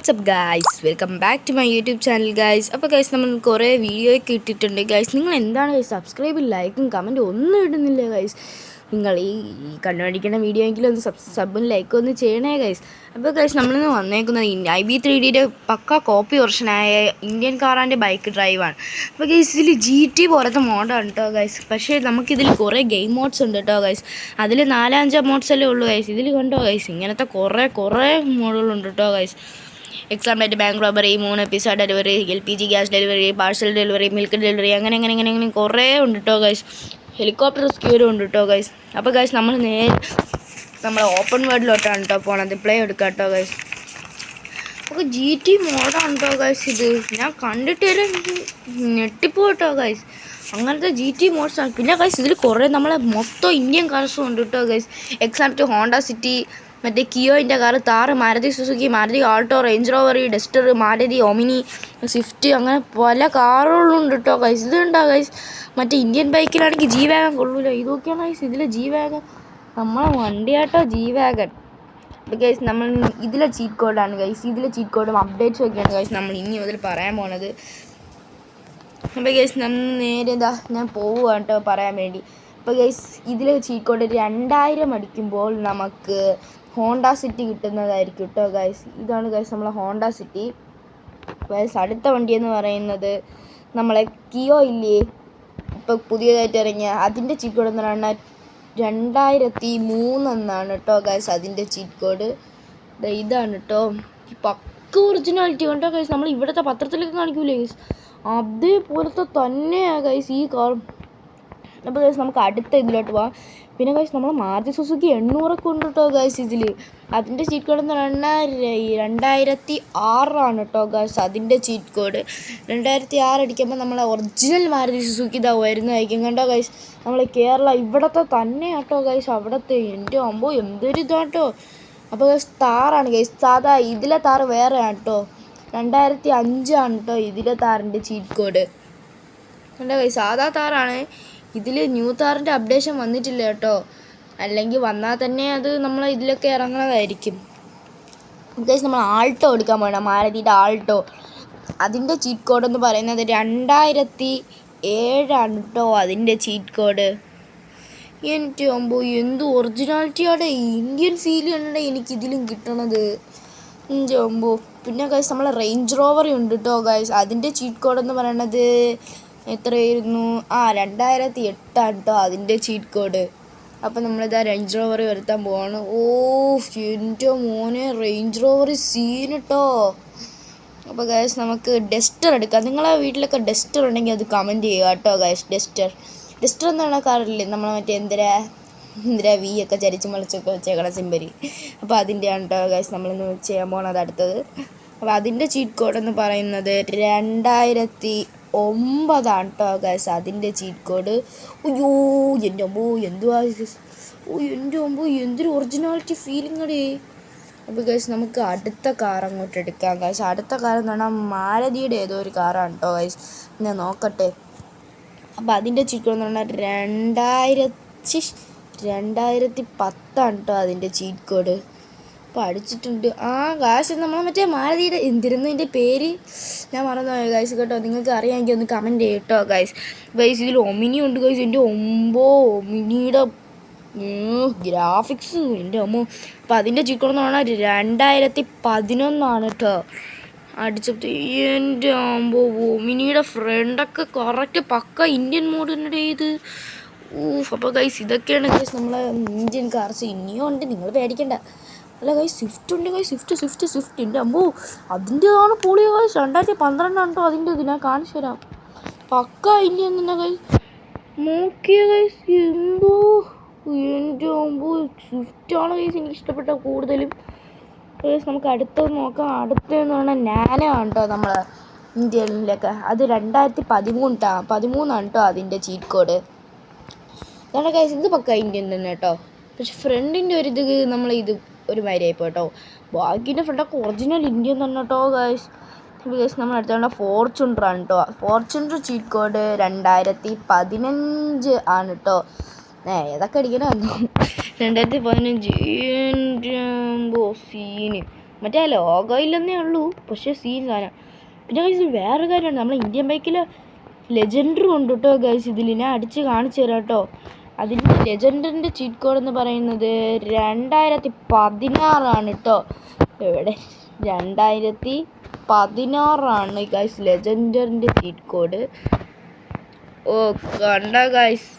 WhatsApp guys, welcome back to my YouTube channel guys. അപ്പോൾ guys, നമ്മൾ കുറേ video ഒക്കെ ഇട്ടിട്ടുണ്ട് ഗൈസ്. നിങ്ങൾ എന്താണ് ഗൈസ് സബ്സ്ക്രൈബും ലൈക്കും കമൻറ്റും ഒന്നും ഇടുന്നില്ല ഗൈസ്. നിങ്ങൾ ഈ കണ്ടുപിടിക്കുന്ന വീഡിയോ എങ്കിലും ഒന്ന് സബും ലൈക്കും ഒന്ന് ചെയ്യണേ ഗൈസ്. അപ്പോൾ ഗൈസ്, നമ്മളിന്ന് വന്നേക്കുന്നത് iB3Dയുടെ പക്ക കോപ്പി വെർഷനായ ഇന്ത്യൻ കാറാൻ്റെ ബൈക്ക് ഡ്രൈവാണ്. അപ്പോൾ ഗൈസ്, ഇതിൽ GT പോലത്തെ മോഡാണ് കേട്ടോ ഗൈസ്. പക്ഷേ നമുക്കിതിൽ കുറേ ഗെയിം മോഡ്സ് ഉണ്ട് കേട്ടോ ഗൈസ്. അതിൽ 4-5 മോഡ്സല്ലേ ഉള്ളൂ ഗൈസ്. ഇതിൽ കണ്ടോ ഗൈസ്, ഇങ്ങനത്തെ കുറേ മോഡലുണ്ട് കേട്ടോ ഗൈസ്. എക്സാമ്പിളായിട്ട് bank robbery, 3 pizza delivery, LPG gas delivery, parcel delivery, milk delivery, അങ്ങനെ കുറേ ഉണ്ട് കേട്ടോ ഗൈസ്. ഹെലികോപ്റ്റർ റെസ്ക്യൂരും ഉണ്ട് കേട്ടോ ഗൈസ്. അപ്പോൾ ഗൈസ്, നമ്മൾ ഓപ്പൺ വേൾഡിലോട്ടാണ് കേട്ടോ പോണത്. പ്ലേ എടുക്കാം കേട്ടോ ഗൈസ്. അപ്പോൾ GT മോഡാണ് കേട്ടോ ഗൈസ്. ഇത് ഞാൻ കണ്ടിട്ട് ഞെട്ടിപ്പോട്ടോ ഗൈസ്. അങ്ങനത്തെ GT മോഡ്സാണ്. പിന്നെ ഗൈസ്, ഇതിൽ കുറേ നമ്മളെ മൊത്തം ഇന്ത്യൻ കാർസും ഉണ്ട് കേട്ടോ ഗൈസ്. എക്സാമ്പിൾ ഹോണ്ട സിറ്റി, മറ്റേ കിയോൻ്റെ car, Thar, Maruti Suzuki, Maruti Alto, Range Rover, Duster, Maruti Omni, Swift, അങ്ങനെ പല കാറുകളും ഉണ്ട് കേട്ടോ ഗൈസ്. ഇതുണ്ടോ ഗൈസ്, മറ്റേ ഇന്ത്യൻ ബൈക്കിലാണെങ്കിൽ G വാഗൺ കൊള്ളൂല. ഇതൊക്കെയാണ് ഗൈസ് ഇതിലെ G വാഗൺ, നമ്മളെ വണ്ടിയാട്ടോ G വാഗൺ. അപ്പോൾ ഗൈസ്, നമ്മൾ ഇതിലെ ചീറ്റ് കോഡാണ് ഗൈസ്. ഇതിലെ ചീറ്റ് കോഡും അപ്ഡേറ്റ്സും ഒക്കെയാണ് ഗൈസ് നമ്മൾ ഇനി മുതൽ പറയാൻ പോണത്. അപ്പോൾ ഗൈസ്, നമ്മൾ നേരെ ഞാൻ പോവുകയാണ് കേട്ടോ പറയാൻ വേണ്ടി. അപ്പോൾ ഗൈസ്, ഇതിലെ ചീറ്റ് കോഡ് 2000 അടിക്കുമ്പോൾ നമുക്ക് ഹോണ്ട സിറ്റി കിട്ടുന്നതായിരിക്കും കേട്ടോ ഗൈസ്. ഇതാണ് ഗൈസ് നമ്മളെ ഹോണ്ട സിറ്റി. ഗൈസ്, അടുത്ത വണ്ടി എന്ന് പറയുന്നത് നമ്മളെ കിയോ ഇല്ലേ, ഇപ്പോൾ പുതിയതായിട്ട് ഇറങ്ങിയ, അതിൻ്റെ ചീറ്റ് കോഡ് എന്ന് പറഞ്ഞാൽ 2003 എന്നാണ് കേട്ടോ ഗൈസ് അതിൻ്റെ ചീറ്റ് കോഡ്. ഇതാണ് കേട്ടോ പക്ക ഒറിജിനാലിറ്റി കണ്ടോ ഗൈസ്. നമ്മൾ ഇവിടുത്തെ പത്രത്തിലൊക്കെ കാണിക്കൂലേ ഗൈസ്, അതേപോലത്തെ തന്നെയാണ് ഗൈസ് ഈ കാർ. അപ്പോൾ ഗൈസ്, നമുക്ക് അടുത്ത ഇതിലോട്ട് പോകാം. പിന്നെ ഗൈസ്, നമ്മൾ മാരുതി സുസുക്കി 800 ഉണ്ട് കേട്ടോ ഗൈസ് ഇതിൽ. അതിൻ്റെ ചീറ്റ് കോഡ് എന്ന് പറഞ്ഞാൽ 2006 കേട്ടോ ഗൈസ് അതിൻ്റെ ചീറ്റ് കോഡ്. 2006 അടിക്കുമ്പോൾ നമ്മളെ ഒറിജിനൽ മാരുതി സുസുക്കി ഇതാ വരുന്നതായിരിക്കും കണ്ടോ ഗൈസ്. നമ്മളെ കേരള ഇവിടത്തെ തന്നെ കേട്ടോ ഗൈസ്. അവിടത്തെ എൻ്റെ ആകുമ്പോൾ എന്തൊരു ഇതാട്ടോ. അപ്പോൾ ഗൈസ്, താറാണ് ഗൈസ്. സാധാ ഇതിലെ താറ് വേറെയാണ് കേട്ടോ. 2005 കേട്ടോ ഇതിലെ താറിൻ്റെ ചീറ്റ് കോഡ്. കണ്ടോ ഗൈസ്, സാധാ താറാണ്. ഇതിൽ ന്യൂ താറിൻ്റെ അപ്ഡേഷൻ വന്നിട്ടില്ല കേട്ടോ. അല്ലെങ്കിൽ വന്നാൽ തന്നെ അത് നമ്മൾ ഇതിലൊക്കെ ഇറങ്ങുന്നതായിരിക്കും ഗൈസ്. നമ്മൾ ആൾട്ടോ എടുക്കാൻ പോകണം, മാരുതിയുടെ ആൾട്ടോ. അതിൻ്റെ ചീറ്റ് കോഡ് എന്ന് പറയുന്നത് 2007 കേട്ടോ അതിൻ്റെ ചീറ്റ് കോഡ്. എനിക്ക് ആകുമ്പോൾ എന്ത് ഒറിജിനാലിറ്റിയാണ്, ഇന്ത്യൻ ഫീൽ കണ്ടേ എനിക്കിതിലും കിട്ടണത് എൻ്റെ ആകുമ്പോൾ. പിന്നെ ഗൈസ്, നമ്മളെ റേഞ്ച് റോവർ ഉണ്ട് കേട്ടോ ഗൈസ്. അതിൻ്റെ ചീറ്റ് കോഡ് എന്ന് പറയണത് എത്രയായിരുന്നു, 2008 കേട്ടോ അതിൻ്റെ ചീറ്റ് കോഡ്. അപ്പോൾ നമ്മളിതാ റേഞ്ച് റോവർ വരുത്താൻ പോവാണ്. ഓ എൻ്റെ മോനെ, റേഞ്ച് റോവർ സീൻ കേട്ടോ. അപ്പോൾ ഗൈസ്, നമുക്ക് ഡസ്റ്റർ എടുക്കാം. നിങ്ങളെ വീട്ടിലൊക്കെ ഡസ്റ്റർ ഉണ്ടെങ്കിൽ അത് കമൻറ്റ് ചെയ്യുക കേട്ടോ ഗൈസ്. ഡസ്റ്റർ എന്നാണ് കാറില്ലേ, നമ്മളെ മറ്റേ എന്തിരാ V ഒക്കെ ചരിച്ച് മുളച്ചൊക്കെ വെച്ചേക്കണ സിമ്പരി. അപ്പോൾ അതിൻ്റെയാണ് കേട്ടോ ഗൈസ് നമ്മളിന്ന് ചെയ്യാൻ പോകണത് അടുത്തത്. അപ്പോൾ അതിൻ്റെ ചീറ്റ് കോഡ് എന്ന് പറയുന്നത് 2009 കേട്ടോ ഗൈസ് അതിൻ്റെ ചീറ്റ് കോഡ്. അയ്യോ എൻ്റെ അമ്മോ, എന്തുവാ എൻ്റെ അമ്മോ, എന്തൊരു ഒറിജിനാലിറ്റി ഫീലിംഗ് അടേ. അപ്പോൾ ഗൈസ്, നമുക്ക് അടുത്ത കാർ അങ്ങോട്ട് എടുക്കാം ഗൈസ്. അടുത്ത കാർ എന്ന് പറഞ്ഞാൽ മാരുതിയുടെ ഏതോ ഒരു കാറാണ് കേട്ടോ ഗൈസ്. ഞാൻ നോക്കട്ടെ. അപ്പോൾ അതിൻ്റെ ചീറ്റ് കോഡ് എന്ന് പറഞ്ഞാൽ 2010 കേട്ടോ അതിൻ്റെ ചീറ്റ് കോഡ്. അപ്പോൾ അടിച്ചിട്ടുണ്ട്. ഗായ്സ്, നമ്മൾ മറ്റേ മാരുതിയുടെ എന്തിരുന്നു എൻ്റെ പേര് ഞാൻ മറന്നുപോയി ഗൈസ് കേട്ടോ. നിങ്ങൾക്ക് അറിയാമെങ്കിൽ ഒന്ന് കമൻറ്റ് ചെയ്യും കേട്ടോ ഗൈസ്. ഇതിൽ ഒമിനി ഉണ്ട് ഗൈസ്. എൻ്റെ ഒമിനിയുടെ ഗ്രാഫിക്സ് എൻ്റെ അമ്മോ. അപ്പോൾ അതിൻ്റെ ചീറ്റ് കോഡ് എന്ന് പറഞ്ഞാൽ 2011 കേട്ടോ അടിച്ചപ്പോൾ. എൻ്റെ ഒമിനിയുടെ ഫ്രണ്ടൊക്കെ കറക്റ്റ് പക്ക ഇന്ത്യൻ മോഡ് തന്നെ ഇത്. അപ്പോൾ ഗൈസ്, ഇതൊക്കെയാണ് ഗൈസ് നമ്മളെ ഇന്ത്യൻ കാർസ്. ഇനിയും ഉണ്ട്, നിങ്ങൾ പേടിക്കണ്ട. അല്ല ഗൈസ്, സ്വിഫ്റ്റ് ഉണ്ട് ഗൈസ്. സ്വിഫ്റ്റ് എൻ്റെ അമ്മോ, അതിൻ്റെതാണ് പൊളിയ ഗൈസ്. 2012 കേട്ടോ അതിൻ്റെ ഇത്. ഞാൻ കാണിച്ചു തരാം. പക്ക ഇന്ത്യൻ തന്നെ ഗൈസ്. നോക്കിയ ഗൈസ്, എന്തോ എൻ്റെ അമ്മോ, സ്വിഫ്റ്റാണ് ഗൈസ് എനിക്ക് ഇഷ്ടപ്പെട്ട കൂടുതലും ഗൈസ്. നമുക്ക് അടുത്തത് നോക്കാം. അടുത്തതെന്ന് പറഞ്ഞാൽ നാനോ ആണ് കേട്ടോ നമ്മളെ ഇന്ത്യയിലൊക്കെ. അത് 2013 കേട്ടോ അതിൻ്റെ ചീറ്റ് കോഡ്. അതാണ് ഗൈസ്, ഇത് പക്ക ഇന്ത്യൻ തന്നെ കേട്ടോ. പക്ഷെ ഫ്രണ്ടിൻ്റെ ഒരു ഇത് നമ്മളിത് ഒരു മാതിരിയായിപ്പോൾ കേട്ടോ. ബാക്കിൻ്റെ ഫ്രണ്ടൊക്കെ ഒറിജിനൽ ഇന്ത്യൻ തന്നെ കേട്ടോ ഗൈസ്. ഗൈസ്, നമ്മൾ അടുത്ത ഫോർച്യൂണർ ആണ് കേട്ടോ. ഫോർച്യൂണർ ചീറ്റ് കോഡ് 2015 ആണ് കേട്ടോ. ഏതൊക്കെ അടിക്കണോ 2015 സീന്. മറ്റേ ലോഗോയില്ലെന്നേ ഉള്ളൂ, പക്ഷേ സീൻ സാധനം. പിന്നെ ഗൈസ് വേറൊരു കാര്യമാണ്, നമ്മളെ ഇന്ത്യൻ ബൈക്കിൽ ലെജൻഡറി ഉണ്ട് കേട്ടോ ഗൈസ്. ഇതിൽ ഞാൻ അടിച്ച് കാണിച്ചു തരാം കേട്ടോ. അതിൻ്റെ ലെജൻഡറിൻ്റെ ചീറ്റ് കോഡ് എന്ന് പറയുന്നത് 2016 കേട്ടോ. ഇവിടെ 2016 ഗൈസ് ലെജൻഡറിൻ്റെ ചീറ്റ് കോഡ്. ഓ കണ്ട ഗൈസ്,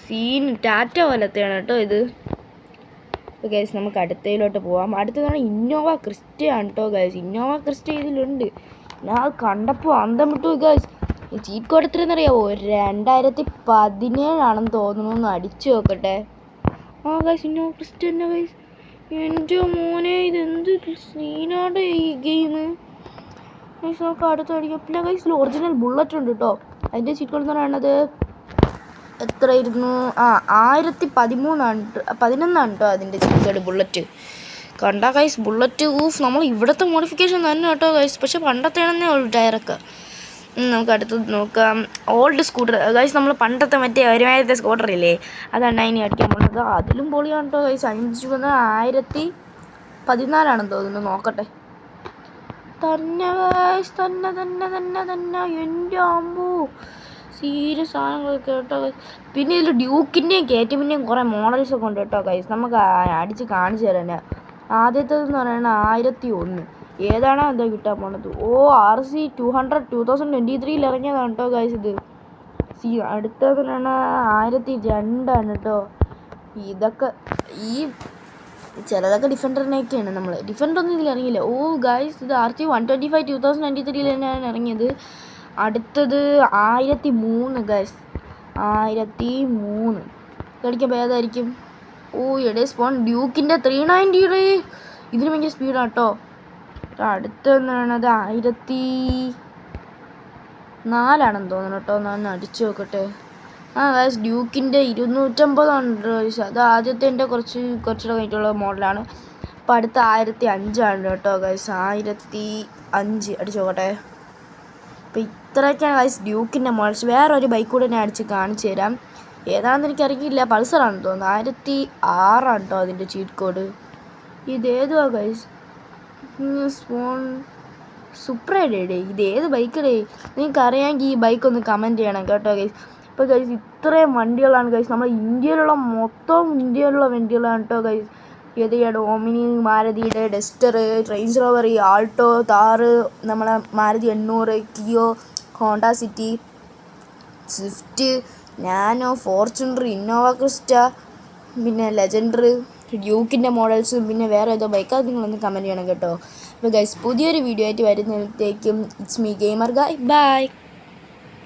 സീൻ ടാറ്റ പോലത്തെയാണ് കേട്ടോ ഇത്. അപ്പോൾ ഗൈസ് നമുക്ക് അടുത്തതിലോട്ട് പോവാം. അടുത്തതാണ് ഇന്നോവ ക്രിസ്റ്റ ആണ് കേട്ടോ ഗൈസ്. ഇന്നോവ ക്രിസ്റ്റ ഇതിലുണ്ട്. ഞാൻ അത് കണ്ടപ്പോൾ അന്തം വിട്ടു ഗൈസ്. ഈ ചീറ്റ് കോഡ് എത്രയെന്നറിയാവോ? 2017 തോന്നുന്നു. ഒന്ന് അടിച്ചു നോക്കട്ടെ. ആ ഗൈസ് ഇന്നോവ ക്രിസ്റ്റ തന്നെ ഗൈസ്. എൻ്റെ മോനെ ഇതെന്ത് സീനാണ് ഈ ഗെയിം ഗൈസ്. നമുക്ക് അടുത്ത് അടിക്കാം. പിന്നെ ഗൈസിൽ ഒറിജിനൽ ബുള്ളറ്റ് ഉണ്ട് കേട്ടോ. അതിൻ്റെ ചീറ്റ് കോഡ് എന്ന് പറയുന്നത് എത്രയായിരുന്നു? 1011 കേട്ടോ അതിൻ്റെ ചീറ്റ് കോഡ് ബുള്ളറ്റ്. കണ്ട ഗൈസ് ബുള്ളറ്റ് നമ്മൾ ഇവിടുത്തെ മോഡിഫിക്കേഷൻ തന്നെ കേട്ടോ ഗൈസ്. പക്ഷെ പണ്ടത്തെയാണെന്നേ ഉള്ളൂ ടയറൊക്കെ. നമുക്ക് അടുത്തത് നോക്കാം. Old scooter guys. നമ്മൾ പണ്ടത്തെ മറ്റേ ഒരുമാതിരത്തെ സ്കൂട്ടറില്ലേ, അതാണ് അതിനെ അടിക്കാൻ പോകുന്നത്. അതിലും പൊളിയാണ് കേട്ടോ ഗൈസ്. 2014 തോന്നുന്നു. നോക്കട്ടെ. തന്നെ ഗൈസ്, തന്നെ എൻ്റെ അമ്പോ സീരിയസ് സാധനങ്ങളൊക്കെ കേട്ടോ ഗൈസ്. പിന്നെ ഇതിൽ ഡ്യൂക്കിൻ്റെയും KTMൻ്റെയും കുറേ മോഡൽസൊക്കെ ഉണ്ട് കേട്ടോ ഗൈസ്. നമുക്ക് അടിച്ച് കാണിച്ചു തരാൻ. ആദ്യത്തേതെന്ന് പറയുന്നത് 1001. ഏതാണോ എന്തോ കിട്ടാൻ പോണത്. RC 200 2023 ഇറങ്ങിയതാണ് കേട്ടോ ഗൈസ് ഇത്. അടുത്തതെന്ന് പറയുന്നത് 1002 കേട്ടോ. ഇതൊക്കെ ഈ ചിലതൊക്കെ ഡിഫൻഡറിനെയൊക്കെയാണ്. നമ്മൾ ഡിഫൻഡറൊന്നും ഇതിൽ ഇറങ്ങിയില്ല. ഗൈസ് ഇത് RC 125 2023 തന്നെയാണ് ഇറങ്ങിയത്. അടുത്തത് 1003 ഗൈസ്. 1003 കളിക്കുമ്പോൾ ഏതായിരിക്കും? എടേ സ്പോൺ ഡ്യൂക്കിൻ്റെ 390. ഇതിന് ഭയങ്കര സ്പീഡാണ് കേട്ടോ. അടുത്തെന്ന് പറയുന്നത് 1004 തോന്നുന്നു കേട്ടോ. ഞാൻ അടിച്ചു നോക്കട്ടെ. ഗൈസ് ഡ്യൂക്കിൻ്റെ 250 ഗൈസ്. അത് ആദ്യത്തെ എൻ്റെ കുറച്ചുകൂടെ കഴിഞ്ഞിട്ടുള്ള മോഡലാണ്. അപ്പോൾ അടുത്ത 1005 കേട്ടോ ഗൈസ്. 1005 അടിച്ചു നോക്കട്ടെ. അപ്പോൾ ഇത്രയൊക്കെയാണ് ഗൈസ് ഡ്യൂക്കിൻ്റെ മോഡൽസ്. വേറൊരു ബൈക്ക് കൂടെ ഞാൻ അടിച്ച് കാണിച്ചു തരാം. ഏതാണെന്ന് എനിക്കറിയില്ല. പൾസറാണെന്ന് തോന്നുന്നു. 1006 കേട്ടോ അതിൻ്റെ ചീറ്റ് കോഡ്. ഇതേതുവാ ഗൈസ്? സ്പോൺ സുപ്രയുടെ ഇതേത് ബൈക്കടേ? നിങ്ങൾക്ക് അറിയാമെങ്കിൽ ഈ ബൈക്ക് ഒന്ന് കമൻറ്റ് ചെയ്യണം കേട്ടോ ഗൈസ്. ഇപ്പോൾ ഗൈസ് ഇത്രയും വണ്ടികളാണ് ഗൈസ്. നമ്മൾ ഇന്ത്യയിലുള്ള വണ്ടികളാണ് കേട്ടോ ഗൈസ്. ഏതൊക്കെയാണ്? ഓമിനി, മാരുതിയുടെ Duster, Range Rover, Alto, Thar, നമ്മളെ Maruti 800, Kia, Honda City, Swift, Nano, Fortuner, Innova Crysta, പിന്നെ ലെജൻഡർ, ഡ്യൂക്കിൻ്റെ മോഡൽസ്, പിന്നെ വേറെ ഏതോ ബൈക്ക്. അത് നിങ്ങളൊന്ന് കമൻറ്റ് ചെയ്യണം കേട്ടോ. അപ്പോൾ ഗൈസ് പുതിയൊരു വീഡിയോ ആയിട്ട് വരുന്നതിലേക്കും ഇറ്റ്സ് മീ ഗെയിമർ ഗായ്. ബൈ.